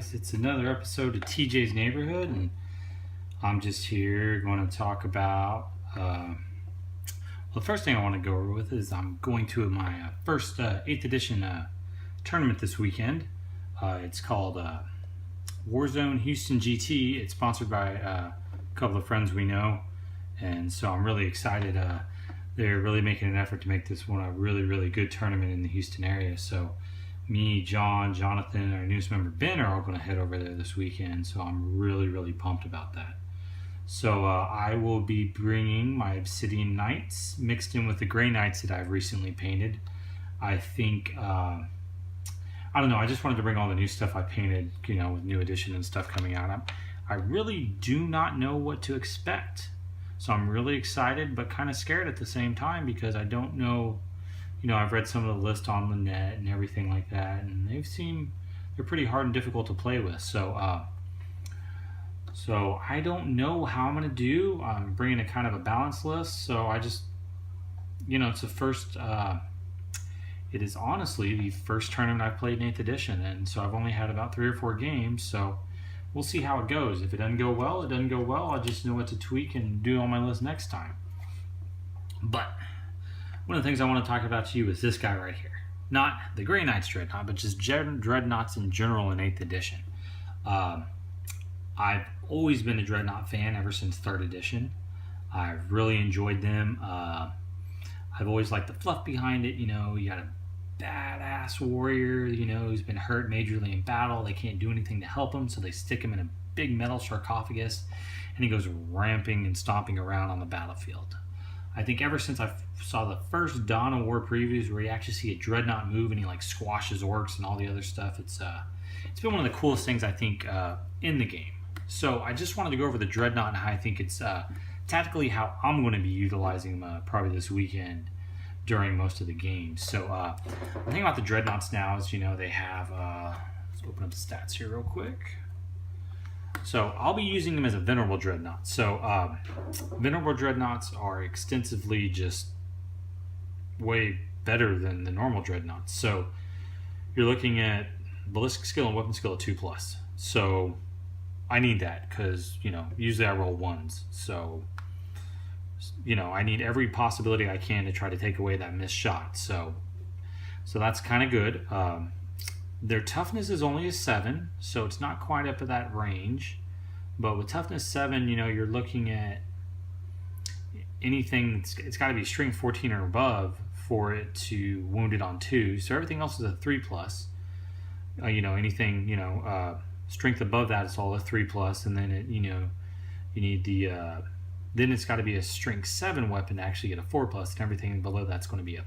guys, it's another episode of TJ's Neighborhood, and I'm just here going to talk about well, the first thing I want to go over with is I'm going to my first 8th edition tournament this weekend. It's called Warzone Houston GT. It's sponsored by a couple of friends we know, and so I'm really excited. They're really making an effort to make this one a really good tournament in the Houston area. So me, John, Jonathan, our newest member Ben are all going to head over there this weekend, so I'm really pumped about that. So I will be bringing my Obsidian Knights mixed in with the Gray Knights that I've recently painted. I think, I don't know, I just wanted to bring all the new stuff I painted, you know, with new edition and stuff coming out. I really do not know what to expect. So I'm really excited but kind of scared at the same time because I don't know. You know, I've read some of the lists on the net and everything like that, and they're pretty hard and difficult to play with. So I don't know how I'm going to do. I'm bringing a kind of a balanced list, so I just, you know, it's the first, it is honestly the first tournament I've played in 8th edition, and so I've only had about 3 or 4 games, so we'll see how it goes. If it doesn't go well, it doesn't go well. I just know what to tweak and do on my list next time. But one of the things I want to talk about to you is this guy right here. Not the Grey Knights Dreadnought, but just Dreadnoughts in general in 8th edition. I've always been a Dreadnought fan ever since 3rd edition. I've really enjoyed them. I've always liked the fluff behind it. You know, you got a badass warrior, you know, who's been hurt majorly in battle. They can't do anything to help him, so they stick him in a big metal sarcophagus, and he goes ramping and stomping around on the battlefield. I think ever since I saw the first Dawn of War previews where you actually see a Dreadnought move and he like squashes orcs and all the other stuff, it's been one of the coolest things I think in the game. So I just wanted to go over the Dreadnought and how I think it's tactically how I'm going to be utilizing them probably this weekend during most of the games. So the thing about the Dreadnoughts now is, you know, they have, let's open up the stats here real quick. So I'll be using them as a Venerable Dreadnought. So Venerable Dreadnoughts are extensively just way better than the normal Dreadnoughts. So you're looking at ballistic skill and weapon skill at 2+. So I need that because, you know, usually I roll 1s. So, you know, I need every possibility I can to try to take away that missed shot. So that's kind of good. Their toughness is only a 7, so it's not quite up at that range. But with toughness 7, you know, you're looking at anything, it's got to be strength 14 or above for it to wound it on 2. So everything else is a 3+. You know, anything, you know, strength above that is all a 3+, and then it, you know, you need the then it's got to be a strength 7 weapon to actually get a 4+, and everything below that's going to be a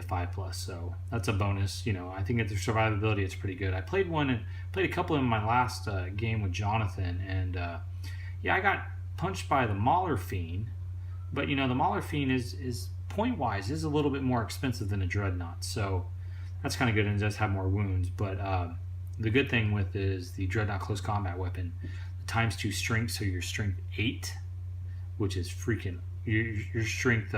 5+. So that's a bonus. You know, I think at the survivability it's pretty good. I played a couple in my last game with Jonathan, and yeah, I got punched by the Mauler Fiend, but you know, the Mauler Fiend is point wise is a little bit more expensive than a Dreadnought, so that's kind of good and does have more wounds. But the good thing with is the Dreadnought close combat weapon, the ×2 strength, so your strength 8, which is freaking your strength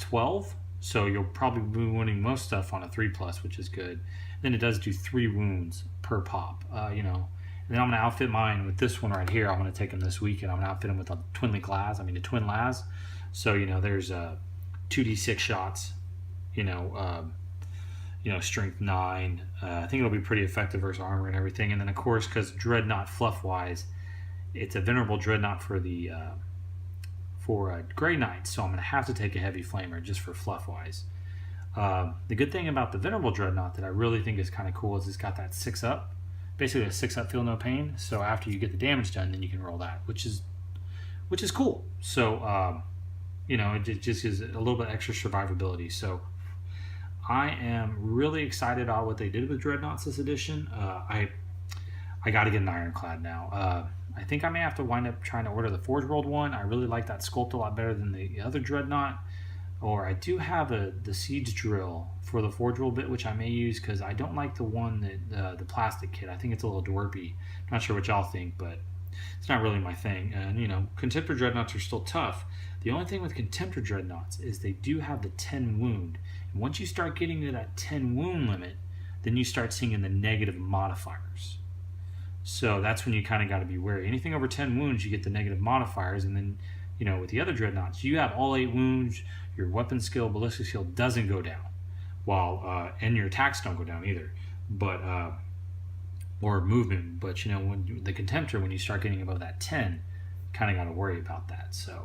12. So you'll probably be wounding most stuff on a 3+, which is good. Then it does do 3 wounds per pop, you know. And then I'm going to outfit mine with this one right here. I'm going to take him this weekend. I'm going to outfit him with a the twin las. So, you know, there's 2d6 shots, you know, strength 9. I think it'll be pretty effective versus armor and everything. And then, of course, because Dreadnought fluff-wise, it's a Venerable Dreadnought for the Grey Knights, so I'm going to have to take a Heavy Flamer just for fluff-wise. The good thing about the Venerable Dreadnought that I really think is kind of cool is it's got that 6-up, basically a 6-up feel no pain. So after you get the damage done, then you can roll that, which is cool. So you know, it just gives a little bit extra survivability. So I am really excited about what they did with Dreadnoughts this edition. I got to get an Ironclad now. I think I may have to wind up trying to order the Forge World one. I really like that sculpt a lot better than the other Dreadnought. Or I do have the Siege Drill for the Forge World bit, which I may use because I don't like the one that the plastic kit. I think it's a little dwarfy. Not sure what y'all think, but it's not really my thing. And, you know, Contemptor Dreadnoughts are still tough. The only thing with Contemptor Dreadnoughts is they do have the 10 wound. And once you start getting to that 10 wound limit, then you start seeing the negative modifiers. So that's when you kind of got to be wary. Anything over 10 wounds, you get the negative modifiers, and then, you know, with the other dreadnoughts, you have all 8 wounds, your weapon skill, ballistic skill doesn't go down, while and your attacks don't go down either, but or movement. But you know, when the Contemptor, when you start getting above that 10, kind of got to worry about that. So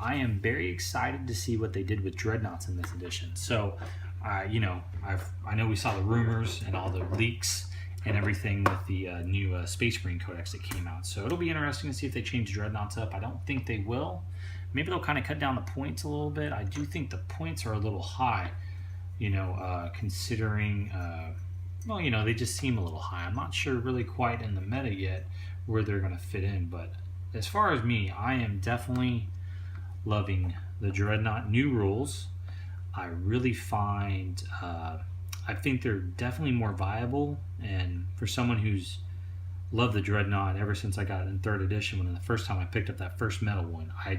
I am very excited to see what they did with dreadnoughts in this edition. So you know, I know we saw the rumors and all the leaks and everything with the new Space Marine Codex that came out. So it'll be interesting to see if they change dreadnoughts up. I don't think they will. Maybe they'll kind of cut down the points a little bit. I do think the points are a little high, you know, considering, well, you know, they just seem a little high. I'm not sure really quite in the meta yet where they're going to fit in. But as far as me, I am definitely loving the Dreadnought new rules. I really find... I think they're definitely more viable, and for someone who's loved the Dreadnought ever since I got it in 3rd edition, when the first time I picked up that first metal one, I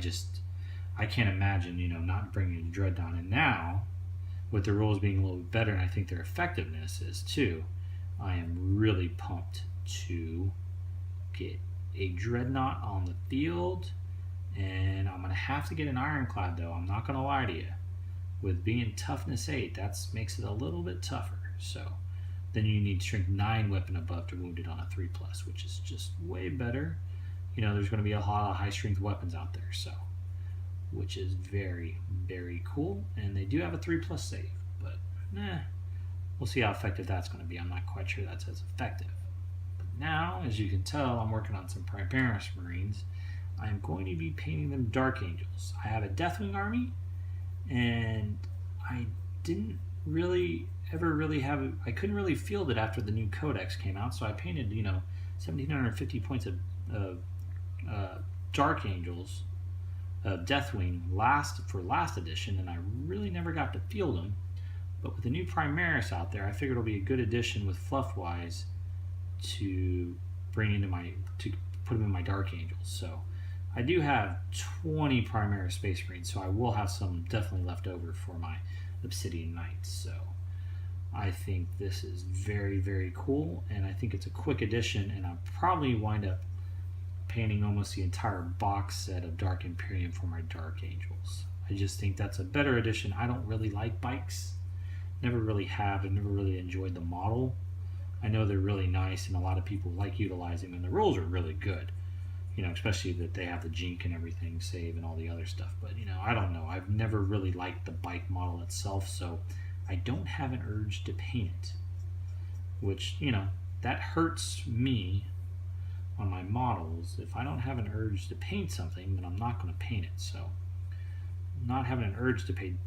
can't imagine, you know, not bringing the Dreadnought. And now, with the rules being a little bit better, and I think their effectiveness is too, I am really pumped to get a Dreadnought on the field, and I'm going to have to get an Ironclad, though. I'm not going to lie to you. With being toughness 8, that makes it a little bit tougher. So then you need strength 9 weapon above to wounded on a 3+, which is just way better. You know, there's going to be a lot of high strength weapons out there, so which is very, very cool. And they do have a 3+ save, but we'll see how effective that's going to be. I'm not quite sure that's as effective. But now, as you can tell, I'm working on some Primaris Marines. I am going to be painting them Dark Angels. I have a Deathwing army, and I didn't really have I couldn't really field it after the new codex came out, so I painted, you know, 1,750 points of Dark Angels, Deathwing for last edition, and I really never got to field them. But with the new Primaris out there, I figured it'll be a good addition with fluff wise to bring into to put them in my Dark Angels. So I do have 20 Primaris Space Marines, so I will have some definitely left over for my Obsidian Knights. So I think this is very, very cool, and I think it's a quick addition, and I'll probably wind up painting almost the entire box set of Dark Imperium for my Dark Angels. I just think that's a better addition. I don't really like bikes. Never really have. I've never really enjoyed the model. I know they're really nice, and a lot of people like utilizing them, and the rules are really good. You know, especially that they have the Jink and everything, save and all the other stuff. But, you know, I don't know. I've never really liked the bike model itself, so I don't have an urge to paint it. Which, you know, that hurts me on my models. If I don't have an urge to paint something, then I'm not going to paint it. So, not having an urge to paint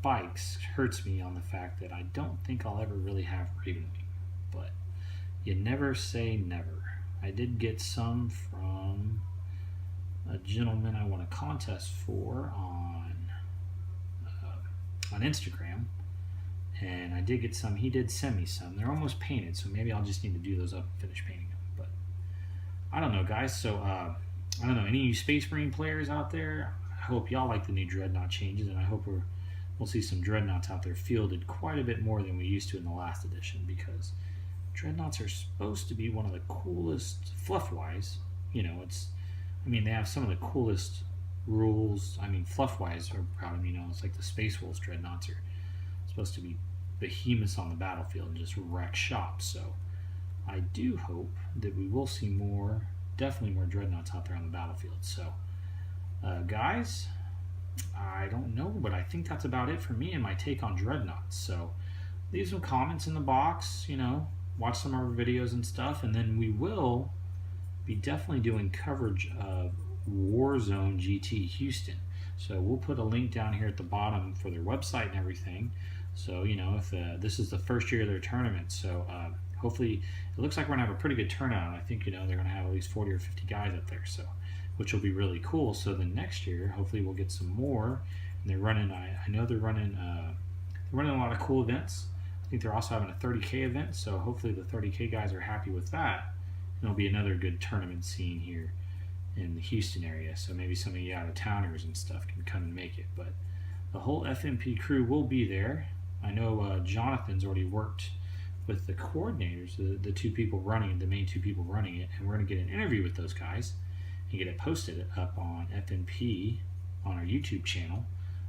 bikes hurts me on the fact that I don't think I'll ever really have Ravenwing. But you never say never. I did get some from a gentleman I won a contest for on Instagram, and I did get some. He did send me some. They're almost painted, so maybe I'll just need to do those up and finish painting them. But I don't know, guys. So I don't know, any of you Space Marine players out there, I hope y'all like the new Dreadnought changes, and I hope we'll see some Dreadnoughts out there fielded quite a bit more than we used to in the last edition, because Dreadnoughts are supposed to be one of the coolest, fluff-wise. You know, they have some of the coolest rules. I mean, fluff-wise are proud of them. You know, it's like the Space Wolves Dreadnoughts are supposed to be behemoths on the battlefield and just wreck shop. So I do hope that we will see definitely more Dreadnoughts out there on the battlefield. So, guys, I don't know, but I think that's about it for me and my take on Dreadnoughts. So leave some comments in the box, you know, watch some of our videos and stuff, and then we will be definitely doing coverage of Warzone GT Houston. So we'll put a link down here at the bottom for their website and everything. So, you know, if this is the first year of their tournament, so hopefully it looks like we're going to have a pretty good turnout. I think, you know, they're going to have at least 40 or 50 guys up there, so which will be really cool. So then next year, hopefully we'll get some more. And they're running, I know they're running a lot of cool events. I think they're also having a 30K event, so hopefully the 30K guys are happy with that. And there'll be another good tournament scene here in the Houston area, so maybe some of you out-of-towners and stuff can come and make it. But the whole FMP crew will be there. I know Jonathan's already worked with the coordinators, the two people running it, the main two people running it, and we're going to get an interview with those guys and get it posted up on FNP on our YouTube channel,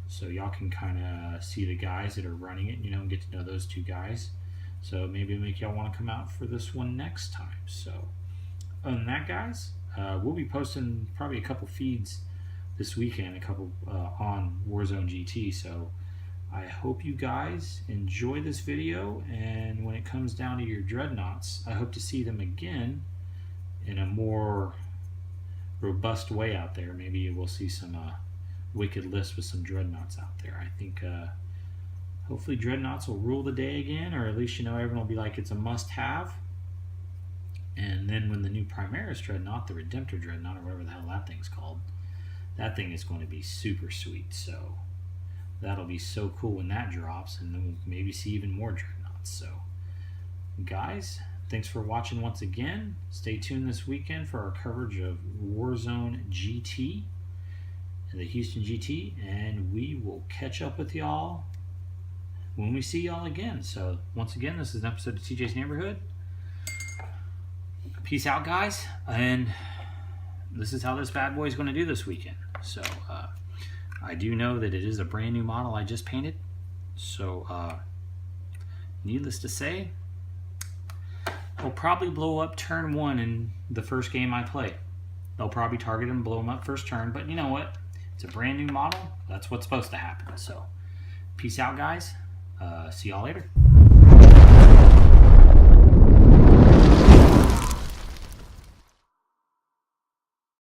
so y'all can kind of see the guys that are running it, you know, and get to know those two guys. So maybe it'll make y'all want to come out for this one next time. So other than that, guys, we'll be posting probably a couple feeds this weekend, a couple on Warzone GT. So I hope you guys enjoy this video, and when it comes down to your dreadnoughts, I hope to see them again in a more robust way out there. Maybe we'll see some wicked lists with some dreadnoughts out there. I think hopefully dreadnoughts will rule the day again, or at least, you know, everyone will be like, it's a must-have. And then when the new Primaris dreadnought, the Redemptor dreadnought, or whatever the hell that thing's called, that thing is going to be super sweet. So that'll be so cool when that drops, and then we'll maybe see even more dreadnoughts. So guys, thanks for watching once again. Stay tuned this weekend for our coverage of Warzone GT and the Houston GT, and we will catch up with y'all when we see y'all again. So once again, this is an episode of TJ's Neighborhood. Peace out, guys, and this is how this bad boy is going to do this weekend. So I do know that it is a brand new model I just painted, so needless to say, I'll probably blow up turn 1 in the first game I play. They'll probably target him, blow him up first turn, but you know what? It's a brand new model. That's what's supposed to happen. So peace out, guys. See y'all later.